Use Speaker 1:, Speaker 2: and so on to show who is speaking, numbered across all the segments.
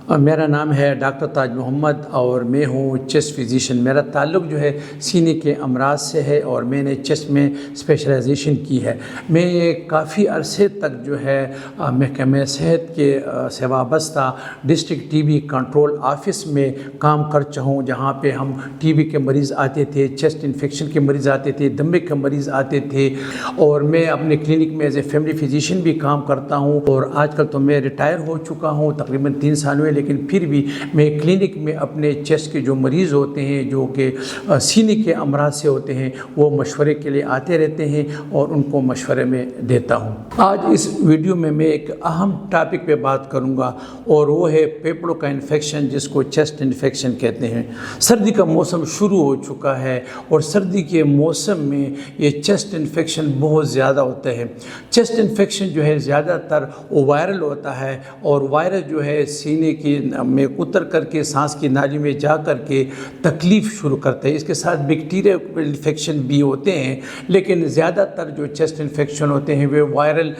Speaker 1: मेरा नाम है डॉक्टर ताज मोहम्मद और मैं हूँ चेस्ट फिजिशियन। मेरा ताल्लुक़ जो है सीने के अमराज से है और मैंने चेस्ट में स्पेशलाइजेशन की है। मैं काफ़ी अरसे तक जो है महकमे सेहत के से वाबस्ता डिस्ट्रिक्ट टीबी कंट्रोल ऑफिस में काम कर चुका हूँ, जहाँ पे हम टीबी के मरीज़ आते थे, चेस्ट इन्फेक्शन के मरीज़ आते थे, दमे के मरीज़ आते थे। और मैं अपने क्लिनिक में एज ए फैमिली फिजिशियन भी काम करता हूँ और आजकल तो मैं रिटायर हो चुका हूँ, तकरीबन 3 साल हुए, लेकिन फिर भी मैं क्लिनिक में अपने चेस्ट के जो मरीज़ होते हैं जो कि सीने के अमराज से होते हैं वो मशवरे के लिए आते रहते हैं और उनको मशवरे में देता हूँ। आज इस वीडियो में मैं एक अहम टॉपिक पे बात करूँगा और वो है फेफड़ों का इन्फेक्शन, जिसको चेस्ट इन्फेक्शन कहते हैं। सर्दी का मौसम शुरू हो चुका है और सर्दी के मौसम में ये चेस्ट इन्फेक्शन बहुत ज़्यादा होता है। चेस्ट इन्फेक्शन जो है ज़्यादातर वो वायरल होता है और वायरस जो है सीने की में उतर करके सांस की नाली में जा करके तकलीफ़ शुरू करते हैं। इसके साथ बैक्टीरिया इन्फेक्शन भी होते हैं, लेकिन ज़्यादातर जो चेस्ट इन्फेक्शन होते हैं वे वायरल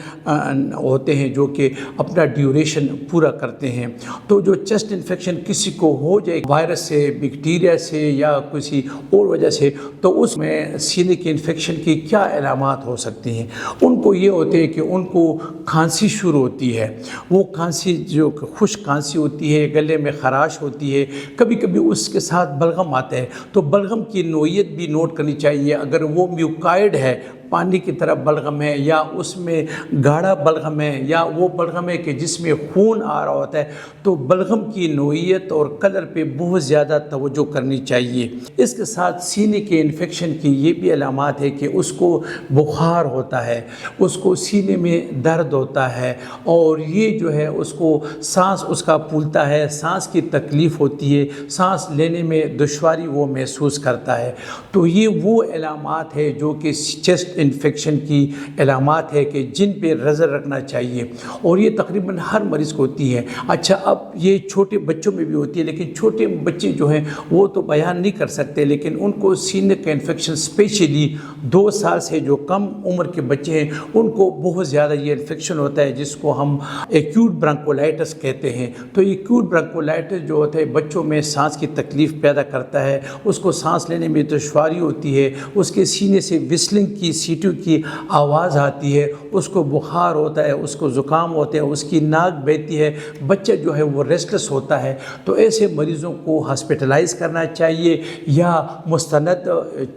Speaker 1: होते हैं जो कि अपना ड्यूरेशन पूरा करते हैं। तो जो चेस्ट इन्फेक्शन किसी को हो जाए वायरस से, बैक्टीरिया से या किसी और वजह से, तो उसमें सीने के इन्फेक्शन की क्या अलामात हो सकती हैं। उनको ये होते हैं कि उनको खांसी शुरू होती है। वो खांसी जो खुश्क खांसी होती है, गले में ख़राश होती है, कभी कभी उसके साथ बलगम आता है। तो बलगम की नोयत भी नोट करनी चाहिए। अगर वो म्यूकाइड है, पानी की तरह बलगम है, या उसमें गाढ़ा बलगम है, या वो बलगम है कि जिसमें खून आ रहा होता है, तो बलगम की नोयत और कलर पे बहुत ज़्यादा तवज्जो करनी चाहिए। इसके साथ सीने के इन्फेक्शन की ये भी अलामात है कि उसको बुखार होता है, उसको सीने में दर्द होता है और ये जो है उसको सांस उसका फूलता है, सांस की तकलीफ़ होती है, सांस लेने में दुश्वारी वो महसूस करता है। तो ये वो अलामात है जो कि चेस्ट इन्फेक्शन की अलामात है कि जिन पे नज़र रखना चाहिए और ये तकरीबन हर मरीज़ को होती है। अच्छा, अब ये छोटे बच्चों में भी होती है, लेकिन छोटे बच्चे जो हैं वो तो बयान नहीं कर सकते, लेकिन उनको सीने का इन्फेक्शन स्पेशली 2 साल से जो कम उम्र के बच्चे हैं उनको बहुत ज़्यादा ये इन्फेक्शन होता है, जिसको हम एक्यूट ब्रोंकोलाइटिस कहते हैं। तो एक्यूट ब्रोंकोलाइटिस जो होता है बच्चों में सांस की तकलीफ़ पैदा करता है, उसको सांस लेने में दुश्वारी होती है, उसके सीने से विस्लिंग की सीटों की आवाज़ आती है, उसको बुखार होता है, उसको ज़ुकाम होता है, उसकी नाक बहती है, बच्चा जो है वो रेस्टलेस होता है। तो ऐसे मरीज़ों को हॉस्पिटलाइज़ करना चाहिए या मुस्तनद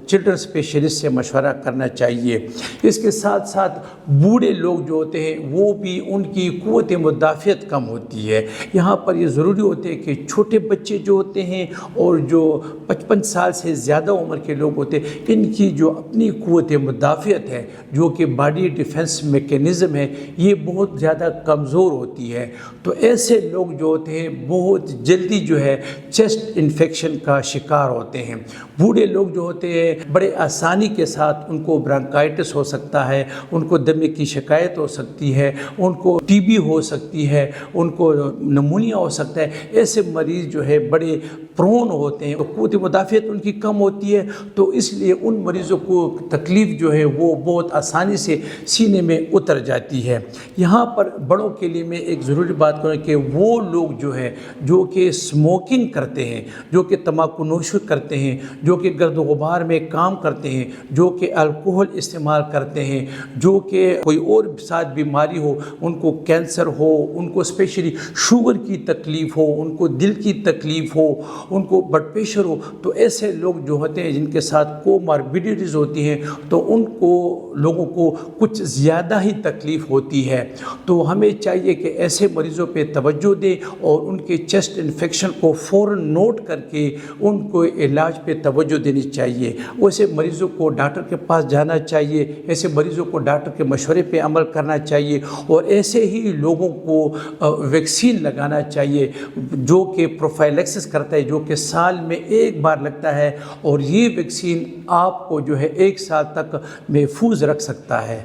Speaker 1: चिल्ड्रन स्पेशलिस्ट से मशवरा करना चाहिए। इसके साथ साथ बूढ़े लोग जो होते हैं वो भी उनकी क़ुव्वत मुदाफ़ियत कम होती है। यहाँ पर ये ज़रूरी होते हैं कि छोटे बच्चे जो होते हैं और जो 55 साल से ज़्यादा उम्र के लोग होते हैं, इनकी जो अपनी क़ुव्वत मुदाफ़ियत है, जो कि बॉडी डिफेंस मैकेनिज़्म है, ये बहुत ज़्यादा कमज़ोर होती है। तो ऐसे लोग जो होते हैं बहुत जल्दी जो है चेस्ट इन्फेक्शन का शिकार होते हैं। बूढ़े लोग जो होते हैं बड़े आसानी के साथ उनको ब्रोंकाइटिस हो सकता है, उनको दमे की शिकायत हो सकती है, उनको टीबी हो सकती है, उनको नमूनिया हो सकता है। ऐसे मरीज़ जो है बड़े प्रोन होते हैं, तो क़ुव्वत मुदाफ़ियत उनकी कम होती है, तो इसलिए उन मरीज़ों को तकलीफ़ जो है वो बहुत आसानी से सीने में उतर जाती है। यहाँ पर बड़ों के लिए मैं एक ज़रूरी बात करूँ कि वो लोग जो है जो कि स्मोकिंग करते हैं, जो कि तम्बाकू नोशी करते हैं, जो कि गर्द गुबार में काम करते हैं, जो कि अल्कोहल इस्तेमाल करते हैं, जो कि कोई और साथ बीमारी हो, उनको कैंसर हो, उनको स्पेशली शुगर की तकलीफ़ हो, उनको दिल की तकलीफ़ हो, उनको ब्लड प्रेशर हो, तो ऐसे लोग जो होते हैं जिनके साथ कोमॉर्बिडिटीज़ होती हैं, तो उनको लोगों को कुछ ज़्यादा ही तकलीफ़ होती है। तो हमें चाहिए कि ऐसे मरीज़ों पे तवज्जो दें और उनके चेस्ट इन्फेक्शन को फ़ौरन नोट करके उनको इलाज पे तवज्जो देनी चाहिए। वैसे मरीज़ों को डॉक्टर के पास जाना चाहिए, ऐसे मरीज़ों को डॉक्टर के मशवरे पे अमल करना चाहिए और ऐसे ही लोगों को वैक्सीन लगाना चाहिए जो कि प्रोफाइलैक्सिस करता है, जो कि साल में 1 बार लगता है और ये वैक्सीन आपको जो है 1 साल तक महफूज रख सकता है।